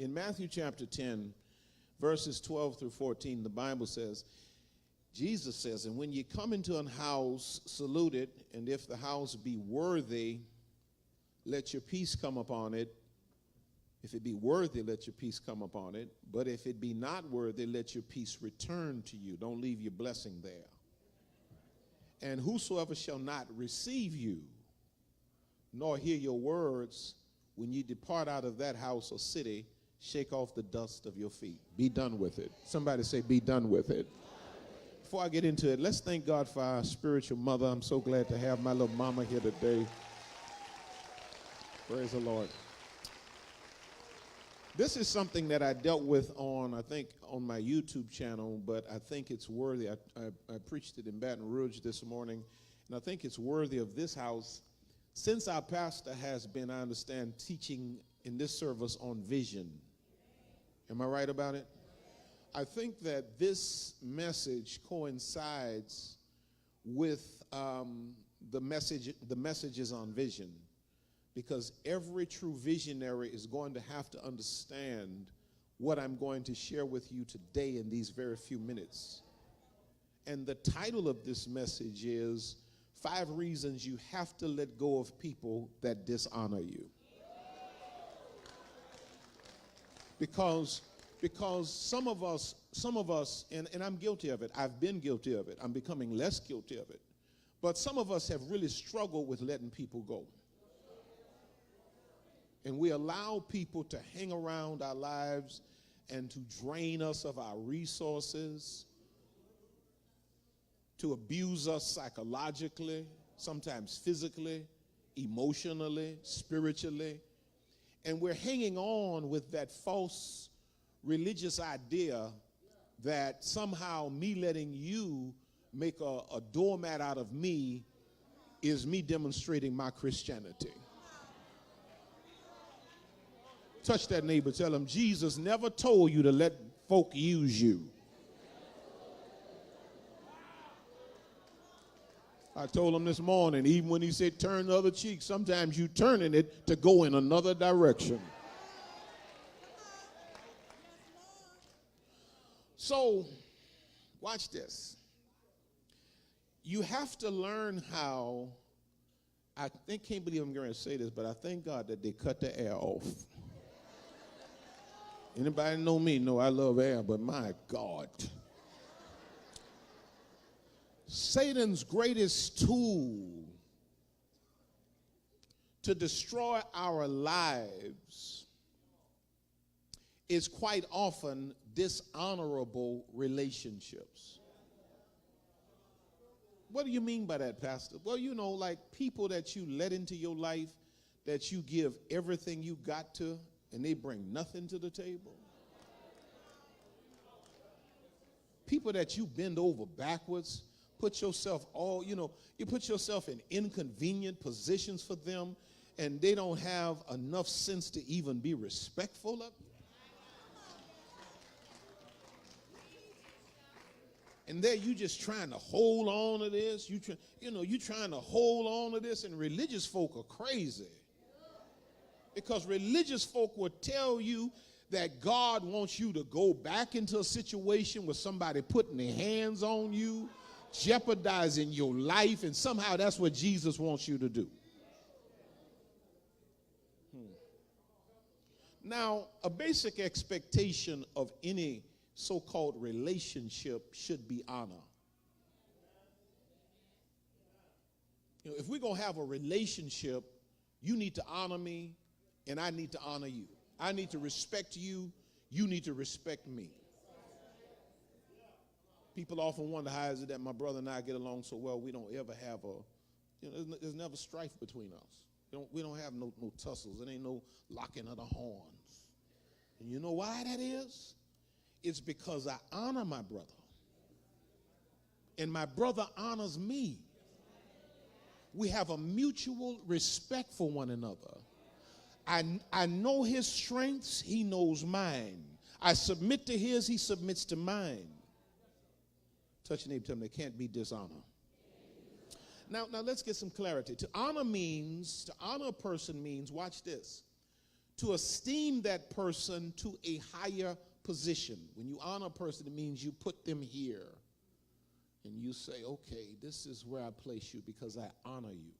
In Matthew chapter 10, verses 12 through 14, the Bible says, Jesus says, and when you come into an house, salute it, and if the house be worthy, let your peace come upon it. If it be worthy, let your peace come upon it. But if it be not worthy, let your peace return to you. Don't leave your blessing there. And whosoever shall not receive you, nor hear your words, when you depart out of that house or city, shake off the dust of your feet. Be done with it. Somebody say, be done with it. Before I get into it, let's thank God for our spiritual mother. I'm so glad to have my little mama here today. Praise the Lord. This is something that I dealt with on my YouTube channel, but I think it's worthy. I preached it in Baton Rouge this morning, and I think it's worthy of this house. Since our pastor has been, I understand, teaching in this service on vision. Am I right about it? I think that this message coincides with the messages on vision, because every true visionary is going to have to understand what I'm going to share with you today in these very few minutes. And the title of this message is 5 Reasons You Have to Let Go of People That Dishonor You. Because some of us, and I'm guilty of it. I've been guilty of it. I'm becoming less guilty of it. But some of us have really struggled with letting people go. And we allow people to hang around our lives and to drain us of our resources, to abuse us psychologically, sometimes physically, emotionally, spiritually. And we're hanging on with that false religious idea that somehow me letting you make a doormat out of me is me demonstrating my Christianity. Touch that neighbor, tell him, Jesus never told you to let folk use you. I told him this morning, even when he said turn the other cheek, sometimes you turning it to go in another direction. So, watch this. You have to learn how, can't believe I'm going to say this, but I thank God that they cut the air off. Anybody know me? Know I love air, but my God. Satan's greatest tool to destroy our lives is quite often dishonorable relationships. What do you mean by that, Pastor? Well, like people that you let into your life, that you give everything you got to, and they bring nothing to the table. People that you bend over backwards, put yourself you put yourself in inconvenient positions for them, and they don't have enough sense to even be respectful of you. And there you just trying to hold on to this. You trying to hold on to this, and religious folk are crazy. Because religious folk will tell you that God wants you to go back into a situation with somebody putting their hands on you, jeopardizing your life, and somehow that's what Jesus wants you to do. Now, a basic expectation of any so-called relationship should be honor. If we're going to have a relationship, you need to honor me, and I need to honor you. I need to respect you. You need to respect me. People often wonder, how is it that my brother and I get along so well? We don't ever have there's never strife between us. We don't have no tussles. There ain't no locking of the horns. And you know why that is? It's because I honor my brother. And my brother honors me. We have a mutual respect for one another. I know his strengths, he knows mine. I submit to his, he submits to mine. Touch your neighbor, tell them there can't be dishonor. Now let's get some clarity. To honor a person means, watch this, to esteem that person to a higher position. When you honor a person, it means you put them here. And you say, okay, this is where I place you because I honor you.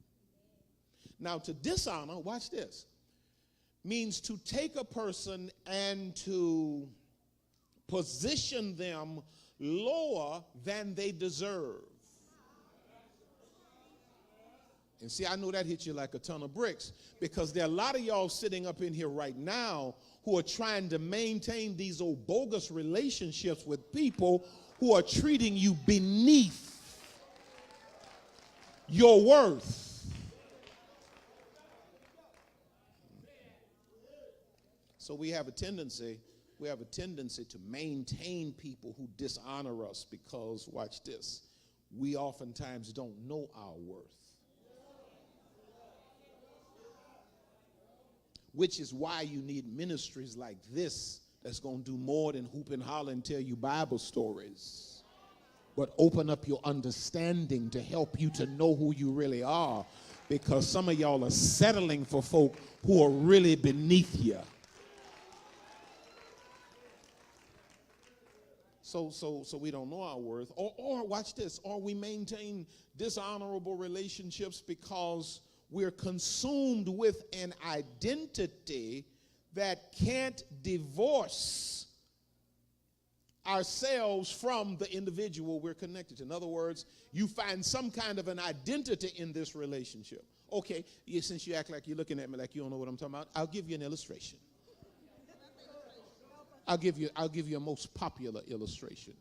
Now, to dishonor, watch this, means to take a person and to position them lower than they deserve. And see, I know that hit you like a ton of bricks, because there are a lot of y'all sitting up in here right now who are trying to maintain these old bogus relationships with people who are treating you beneath your worth. So we have a tendency to maintain people who dishonor us because, watch this, we oftentimes don't know our worth. Which is why you need ministries like this that's going to do more than hoop and holler and tell you Bible stories, but open up your understanding to help you to know who you really are, because some of y'all are settling for folk who are really beneath you. So we don't know our worth. Or watch this, or we maintain dishonorable relationships because we're consumed with an identity that can't divorce ourselves from the individual we're connected to. In other words, you find some kind of an identity in this relationship. Okay, since you act like you're looking at me like you don't know what I'm talking about, I'll give you an illustration. I'll give you a most popular illustration.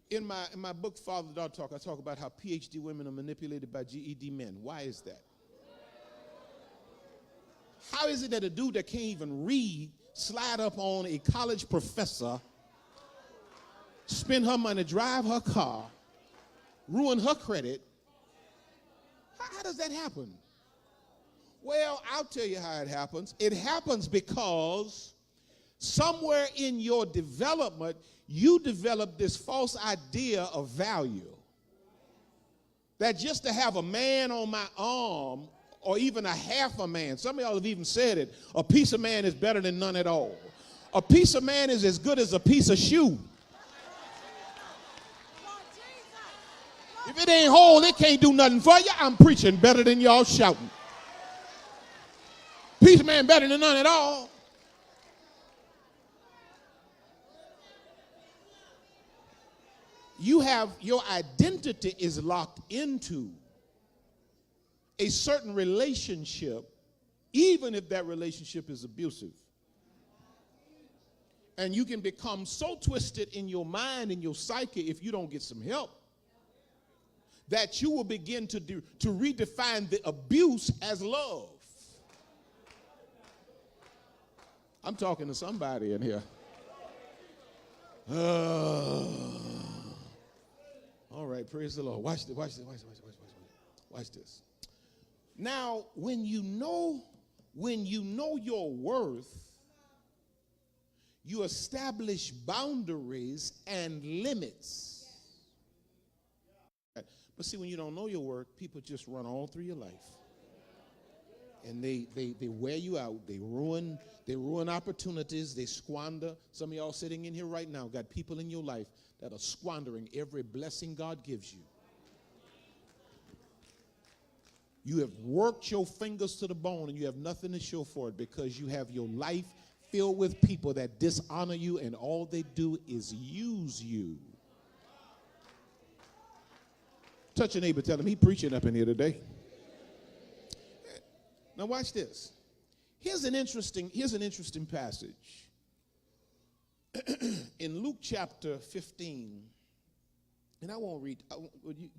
In my book, Father Daughter Talk, I talk about how PhD women are manipulated by GED men. Why is that? How is it that a dude that can't even read slide up on a college professor, spend her money, drive her car, ruin her credit? How does that happen? Well, I'll tell you how it happens. It happens because somewhere in your development, you develop this false idea of value. That just to have a man on my arm, or even a half a man, some of y'all have even said it, a piece of man is better than none at all. A piece of man is as good as a piece of shoe. If it ain't whole, it can't do nothing for you. I'm preaching better than y'all shouting. Piece of man better than none at all. You have, your identity is locked into a certain relationship, even if that relationship is abusive. And you can become so twisted in your mind and your psyche if you don't get some help, that you will begin to redefine the abuse as love. I'm talking to somebody in here. All right, praise the Lord. Watch this. Now, when you know your worth, you establish boundaries and limits. But see, when you don't know your worth, people just run all through your life. And they wear you out. They ruin opportunities. They squander. Some of y'all sitting in here right now got people in your life that are squandering every blessing God gives you. You have worked your fingers to the bone and you have nothing to show for it, because you have your life filled with people that dishonor you, and all they do is use you. Touch your neighbor, tell him he's preaching up in here today. Now watch this. Here's an interesting passage. In Luke chapter 15, and I won't read,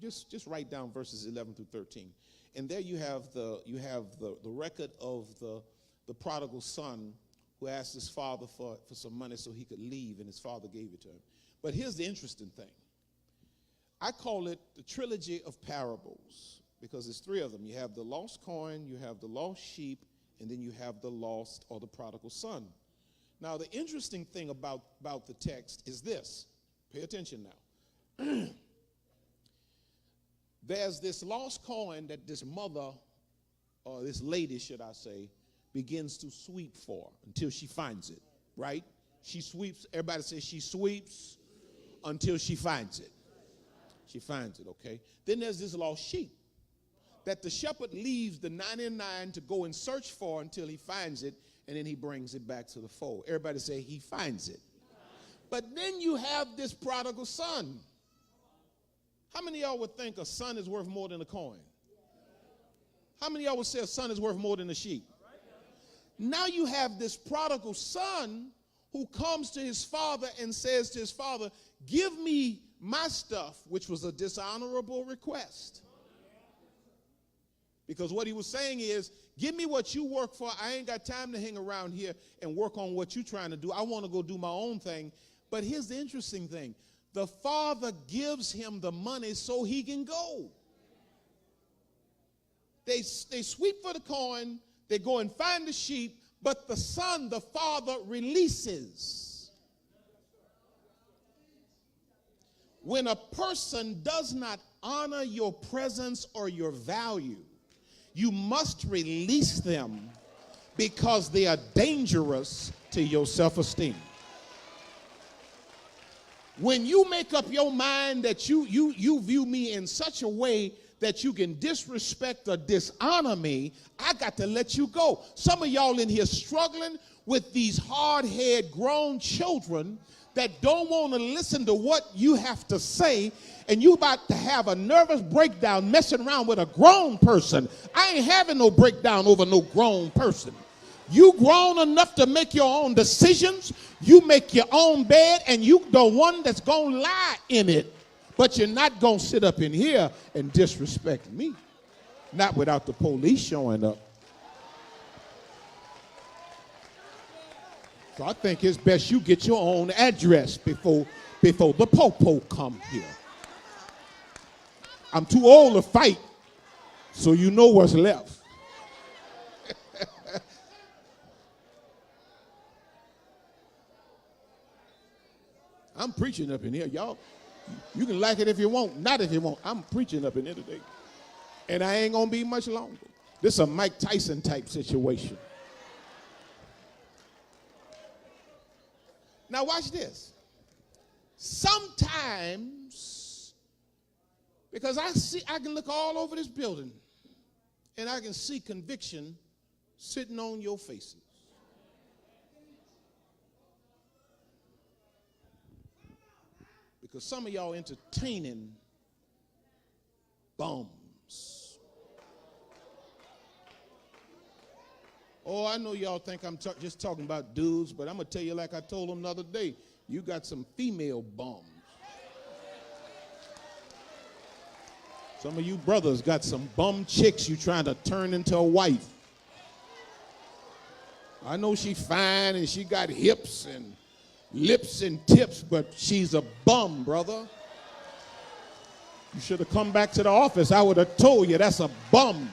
just write down verses 11 through 13. And there you have the record of the prodigal son who asked his father for some money so he could leave, and his father gave it to him. But here's the interesting thing. I call it the trilogy of parables, because there's three of them. You have the lost coin, you have the lost sheep, and then you have the lost or the prodigal son. Now, the interesting thing about the text is this. Pay attention now. There's this lost coin that this mother, or this lady, should I say, begins to sweep for until she finds it, right? She sweeps. Everybody says she sweeps until she finds it. She finds it, okay? Then there's this lost sheep that the shepherd leaves the 99 to go and search for until he finds it, and then he brings it back to the fold. Everybody say he finds it. But then you have this prodigal son. How many of y'all would think a son is worth more than a coin? How many of y'all would say a son is worth more than a sheep? Now you have this prodigal son who comes to his father and says to his father, give me my stuff, which was a dishonorable request. Because what he was saying is, give me what you work for. I ain't got time to hang around here and work on what you're trying to do. I want to go do my own thing. But here's the interesting thing. The father gives him the money so he can go. They sweep for the coin. They go and find the sheep. But the son, the father, releases. When a person does not honor your presence or your value, you must release them because they are dangerous to your self-esteem. When you make up your mind that you view me in such a way that you can disrespect or dishonor me, I got to let you go. Some of y'all in here struggling with these hard-headed grown children that don't want to listen to what you have to say, and you about to have a nervous breakdown messing around with a grown person. I ain't having no breakdown over no grown person. You grown enough to make your own decisions. You make your own bed, and you the one that's going to lie in it. But you're not going to sit up in here and disrespect me. Not without the police showing up. So I think it's best you get your own address before the po-po come here. I'm too old to fight, so you know what's left. I'm preaching up in here, y'all. You can like it if you want, not if you want. I'm preaching up in here today. And I ain't going to be much longer. This is a Mike Tyson type situation. Now watch this. Sometimes, because I can look all over this building and I can see conviction sitting on your faces. Because some of y'all entertaining bums. Oh, I know y'all think I'm just talking about dudes, but I'm going to tell you like I told them the other day, you got some female bums. Some of you brothers got some bum chicks you trying to turn into a wife. I know she fine and she got hips and lips and tips, but she's a bum, brother. You should have come back to the office. I would have told you that's a bum.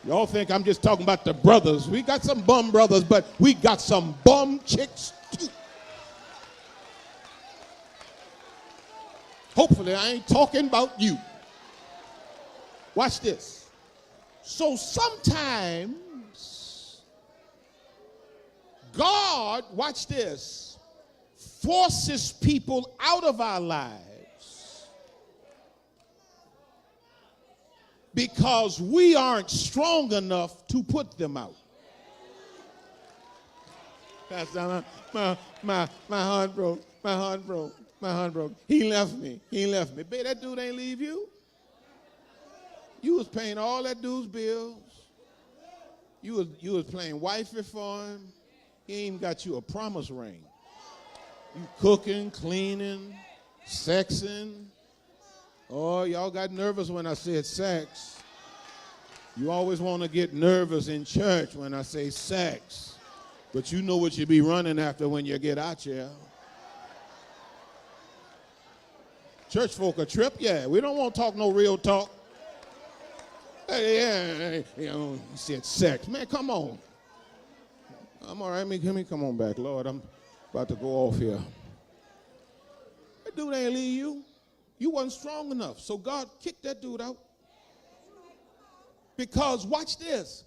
Y'all think I'm just talking about the brothers. We got some bum brothers, but we got some bum chicks too. Hopefully I ain't talking about you. Watch this. So sometimes God, watch this, forces people out of our lives because we aren't strong enough to put them out. Pastor, my heart broke. My heart broke. My heart broke. He left me. He left me. Babe, that dude ain't leave you. You was paying all that dude's bills. You was playing wifey for him. He ain't even got you a promise ring. You cooking, cleaning, sexing. Oh, y'all got nervous when I said sex. You always want to get nervous in church when I say sex. But you know what you be running after when you get out here. Church folk a trip, yeah. We don't want to talk no real talk. Hey, you know, he said sex. Man, come on. I'm all right. Let me come on back, Lord. I'm about to go off here. That dude ain't leave you. You wasn't strong enough. So God kicked that dude out. Because, watch this,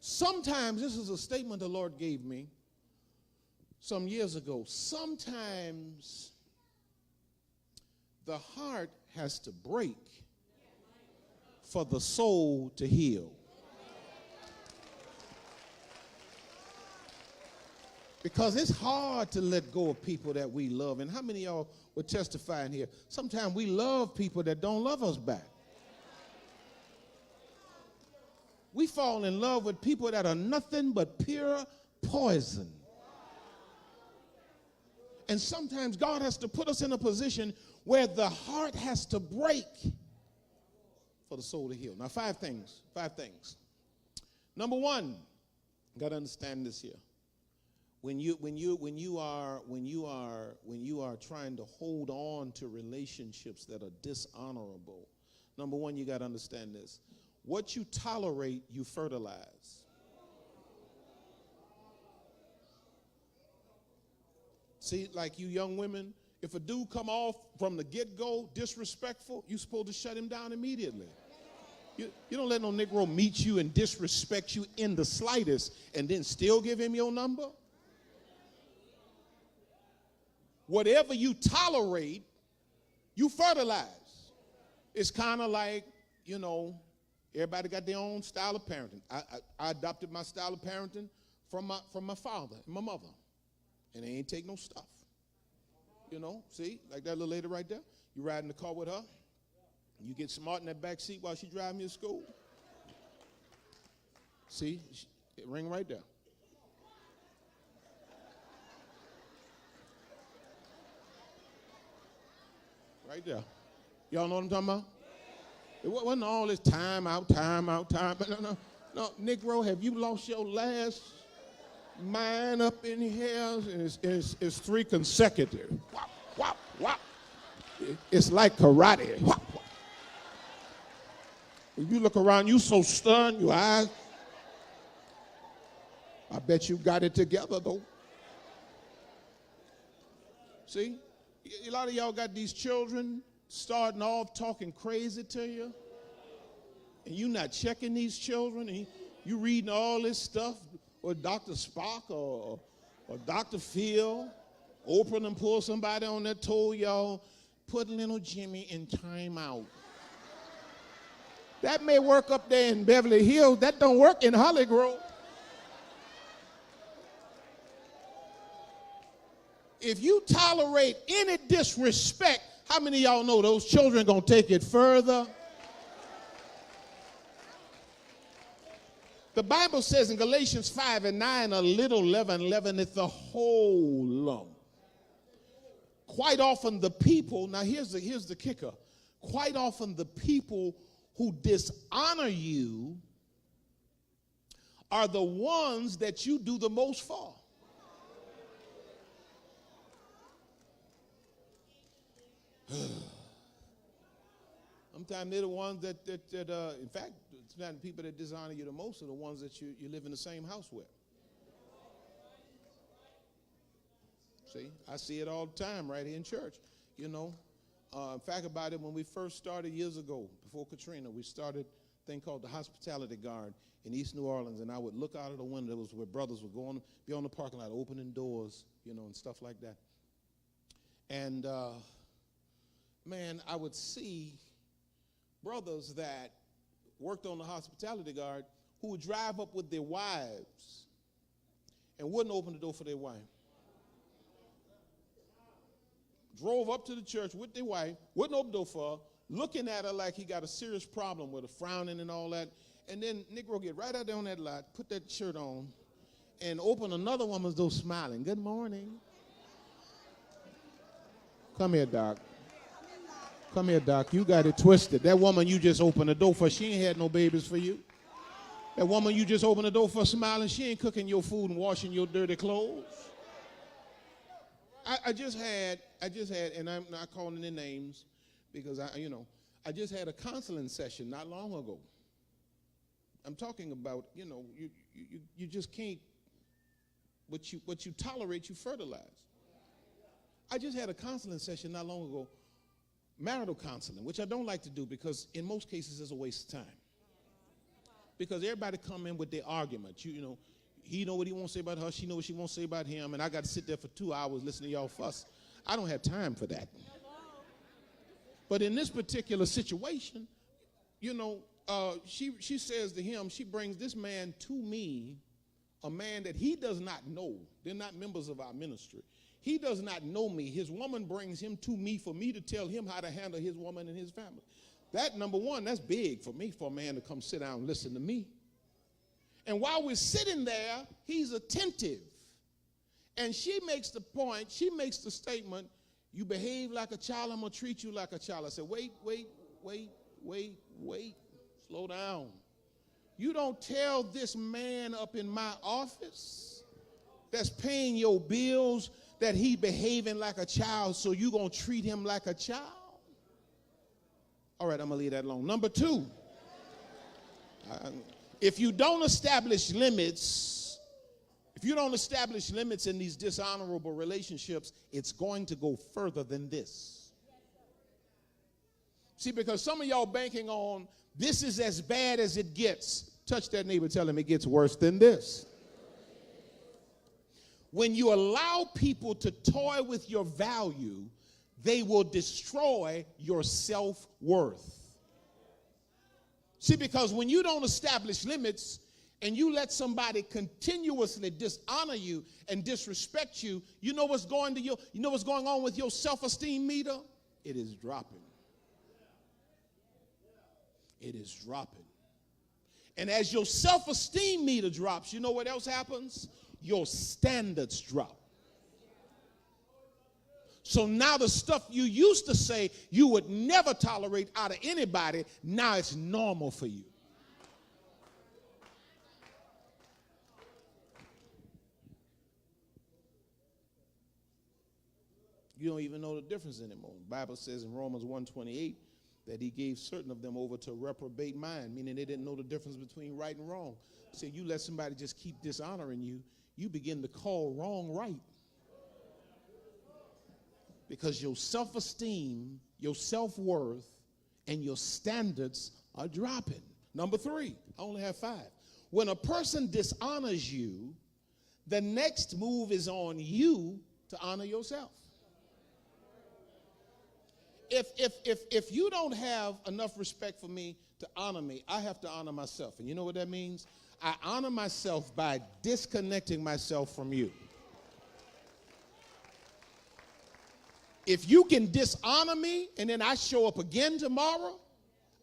Sometimes, this is a statement the Lord gave me some years ago. Sometimes the heart has to break for the soul to heal. Because it's hard to let go of people that we love. And how many of y'all would testify in here? Sometimes we love people that don't love us back. We fall in love with people that are nothing but pure poison. And sometimes God has to put us in a position where the heart has to break for the soul to heal. Now, five things. Number one, you got to understand this here. When you are trying to hold on to relationships that are dishonorable, number one, you got to understand this. What you tolerate, you fertilize. See, like you young women, if a dude come off from the get-go disrespectful, you're supposed to shut him down immediately. You don't let no Negro meet you and disrespect you in the slightest and then still give him your number. Whatever you tolerate, you fertilize. It's kind of like, everybody got their own style of parenting. I adopted my style of parenting from my father and my mother. And they ain't take no stuff. See, like that little lady right there. You ride in the car with her. You get smart in that back seat while she driving you to school. See, it ring right there. Right there. Y'all know what I'm talking about? It wasn't all this time out. But no, Negro, have you lost your last mind up in here? It's three consecutive. Wop, wop, wop. It's like karate. Wop, wop. When you look around, you so stunned, your eyes. I bet you got it together, though. See? A lot of y'all got these children starting off talking crazy to you, and you not checking these children, and you reading all this stuff with Dr. Spock or Dr. Phil. Oprah and pull somebody on that told y'all, put little Jimmy in timeout. That may work up there in Beverly Hills. That don't work in Holly Grove. If you tolerate any disrespect, how many of y'all know those children going to take it further? The Bible says in Galatians 5:9, a little leaven leaveneth the whole lump. Quite often the people, now here's the kicker, quite often the people who dishonor you are the ones that you do the most for. Sometimes they're the ones that in fact, it's not the people that dishonor you the most are the ones that you live in the same house with. See, I see it all the time right here in church. In fact about it, when we first started years ago, before Katrina, we started a thing called the Hospitality Guard in East New Orleans, and I would look out of the window. It was where brothers would be on the parking lot, opening doors, and stuff like that. And man, I would see brothers that worked on the Hospitality Guard who would drive up with their wives and wouldn't open the door for their wife. Drove up to the church with their wife, wouldn't open the door for her, looking at her like he got a serious problem with her, frowning and all that. And then Negro get right out there on that lot, put that shirt on, and open another woman's door smiling. Good morning. Come here, Doc. Come here, Doc. You got it twisted. That woman you just opened the door for, she ain't had no babies for you. That woman you just opened the door for smiling, she ain't cooking your food and washing your dirty clothes. I just had, and I'm not calling their names because I just had a counseling session not long ago. I'm talking about, you just can't, what you tolerate, you fertilize. I just had a counseling session not long ago, marital counseling, which I don't like to do because in most cases it's a waste of time. Because everybody come in with their argument. You know, he know what he wants to say about her. She know what she wants to say about him. And I got to sit there for 2 hours listening to y'all fuss. I don't have time for that. But in this particular situation, you know, she says to him, she brings this man to me, a man that he does not know. They're not members of our ministry. He does not know me. His woman brings him to me for me to tell him how to handle his woman and his family. That, number one, that's big for me, for a man to come sit down and listen to me. And while we're sitting there, he's attentive. And she makes the point, she makes the statement, you behave like a child, I'm going to treat you like a child. I said, wait, slow down. You don't tell this man up in my office that's paying your bills that he behaving like a child, so you going to treat him like a child? All right, I'm going to leave that alone. Number two, if you don't establish limits, in these dishonorable relationships, it's going to go further than this. See, because some of y'all banking on this is as bad as it gets. Touch that neighbor, tell him it gets worse than this. When you allow people to toy with your value, they will destroy your self-worth. See, because when you don't establish limits and you let somebody continuously dishonor you and disrespect you, you know what's going on with your self-esteem meter? It is dropping. It is dropping. And as your self-esteem meter drops, you know what else happens? Your standards drop. So now the stuff you used to say you would never tolerate out of anybody, now it's normal for you. You don't even know the difference anymore. The Bible says in Romans 1:28 that he gave certain of them over to a reprobate mind, meaning they didn't know the difference between right and wrong. So you let somebody just keep dishonoring you, you begin to call wrong right. Because your self-esteem, your self-worth, and your standards are dropping. Number three, I only have 5. When a person dishonors you, the next move is on you to honor yourself. If you don't have enough respect for me to honor me, I have to honor myself. And you know what that means? I honor myself by disconnecting myself from you. If you can dishonor me and then I show up again tomorrow,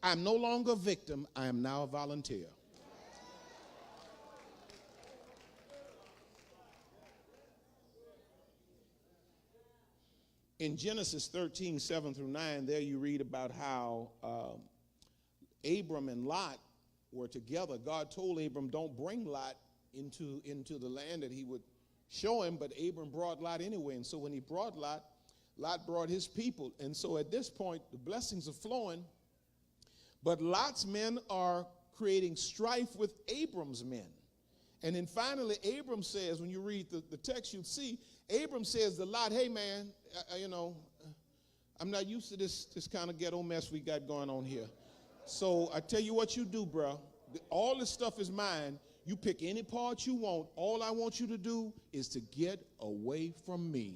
I'm no longer a victim. I am now a volunteer. In Genesis 13:7-9, there you read about how Abram and Lot were together. God told Abram, don't bring Lot into the land that he would show him, but Abram brought Lot anyway. And so when he brought Lot, Lot brought his people. And so at this point, the blessings are flowing, but Lot's men are creating strife with Abram's men. And then finally, Abram says, when you read the text, you'll see, Abram says to Lot, hey, man, I'm not used to this kind of ghetto mess we got going on here. So I tell you what you do, bro. All this stuff is mine. You pick any part you want. All I want you to do is to get away from me.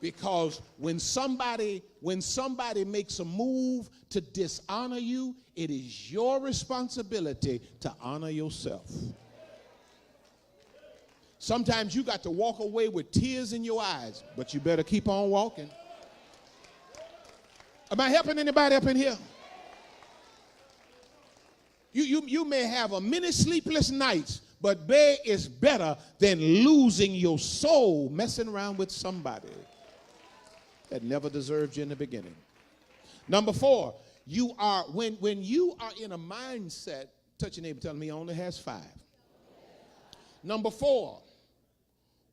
Because when somebody makes a move to dishonor you, it is your responsibility to honor yourself. Sometimes you got to walk away with tears in your eyes, but you better keep on walking. Am I helping anybody up in here? You may have a many sleepless nights, but bed is better than losing your soul messing around with somebody that never deserved you in the beginning. Number 4, when you are in a mindset, touch your neighbor, tell me he only has 5. Number 4,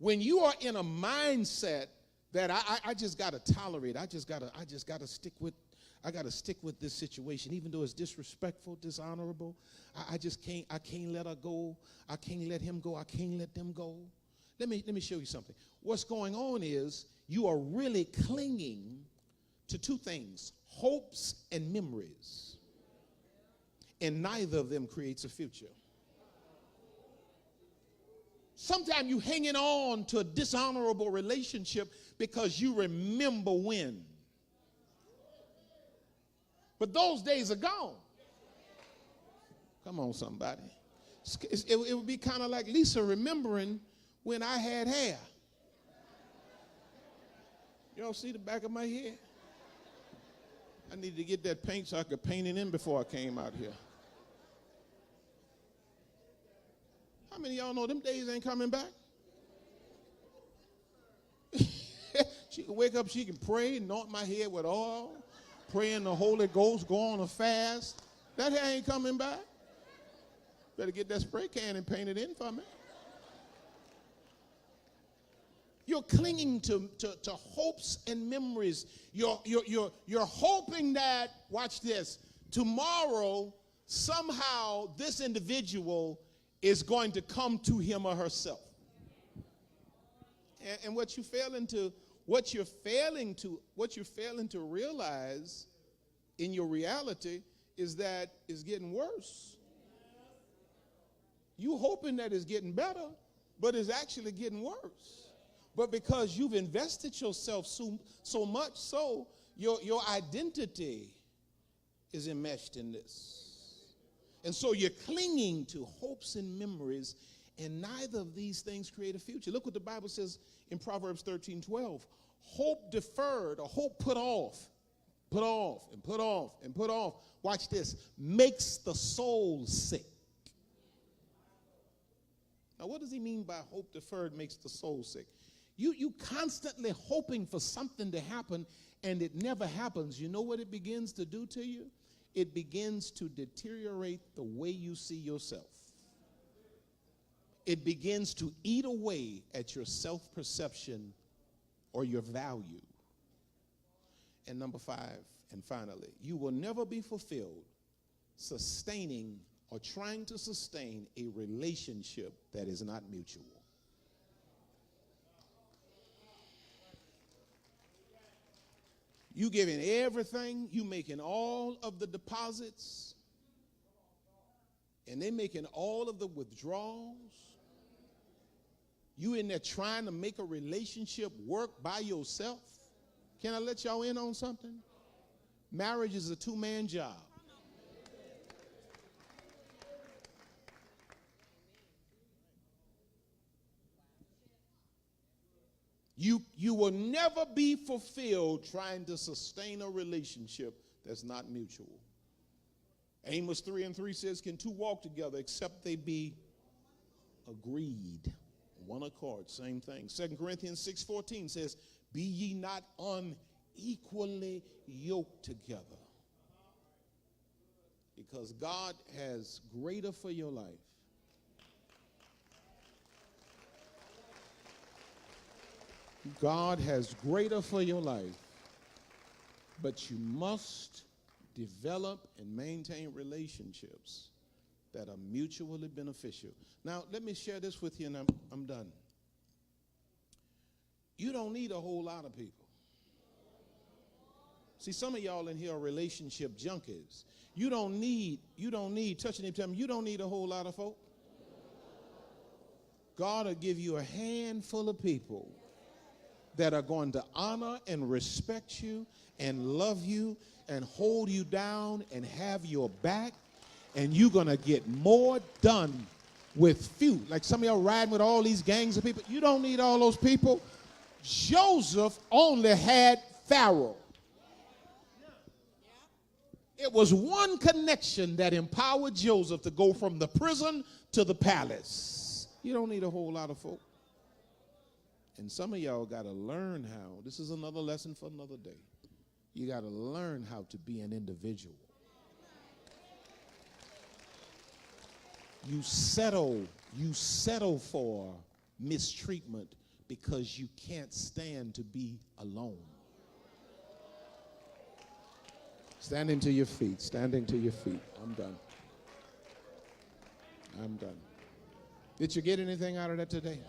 when you are in a mindset that I just gotta tolerate, I gotta stick with this situation, even though it's disrespectful, dishonorable. I can't let her go. I can't let him go. I can't let them go. Let me show you something. What's going on is you are really clinging to 2 things, hopes and memories. and neither of them creates a future. Sometimes you hanging on to a dishonorable relationship because you remember when. But those days are gone. Come on, somebody. It would be kind of like Lisa remembering when I had hair. You all see the back of my head? I needed to get that paint so I could paint it in before I came out here. How many of y'all know them days ain't coming back? She can wake up, she can pray, anoint my head with oil, pray in the Holy Ghost, go on a fast. That hair ain't coming back. Better get that spray can and paint it in for me. You're clinging to hopes and memories. You're hoping that, watch this, tomorrow somehow this individual is going to come to him or herself. And what you're failing to realize in your reality is that it's getting worse. You hoping that it's getting better, but it's actually getting worse. But because you've invested yourself so much so, your identity is enmeshed in this. And so you're clinging to hopes and memories, and neither of these things create a future. Look what the Bible says in Proverbs 13:12. Hope deferred, or hope put off, and put off. Watch this. Makes the soul sick. Now, what does he mean by hope deferred makes the soul sick? You constantly hoping for something to happen, and it never happens. You know what it begins to do to you? It begins to deteriorate the way you see yourself. It begins to eat away at your self-perception or your value. And number 5, and finally, you will never be fulfilled sustaining or trying to sustain a relationship that is not mutual. You giving everything, you making all of the deposits, and they making all of the withdrawals. You in there trying to make a relationship work by yourself. Can I let y'all in on something? Marriage is a two-man job. You will never be fulfilled trying to sustain a relationship that's not mutual. Amos 3:3 says, can two walk together except they be agreed? One accord, same thing. 2 Corinthians 6:14 says, be ye not unequally yoked together. Because God has greater for your life. God has greater for your life, but you must develop and maintain relationships that are mutually beneficial. Now, let me share this with you, and I'm done. You don't need a whole lot of people. See, some of y'all in here are relationship junkies. You don't need, touch your neighbor, tell me, you don't need a whole lot of folk. God will give you a handful of people that are going to honor and respect you and love you and hold you down and have your back, and you're going to get more done with few. Like some of y'all riding with all these gangs of people. You don't need all those people. Joseph only had Pharaoh. It was one connection that empowered Joseph to go from the prison to the palace. You don't need a whole lot of folk. And some of y'all got to learn how. This is another lesson for another day. You got to learn how to be an individual. You settle for mistreatment because you can't stand to be alone. Standing to your feet, standing to your feet. I'm done. I'm done. Did you get anything out of that today?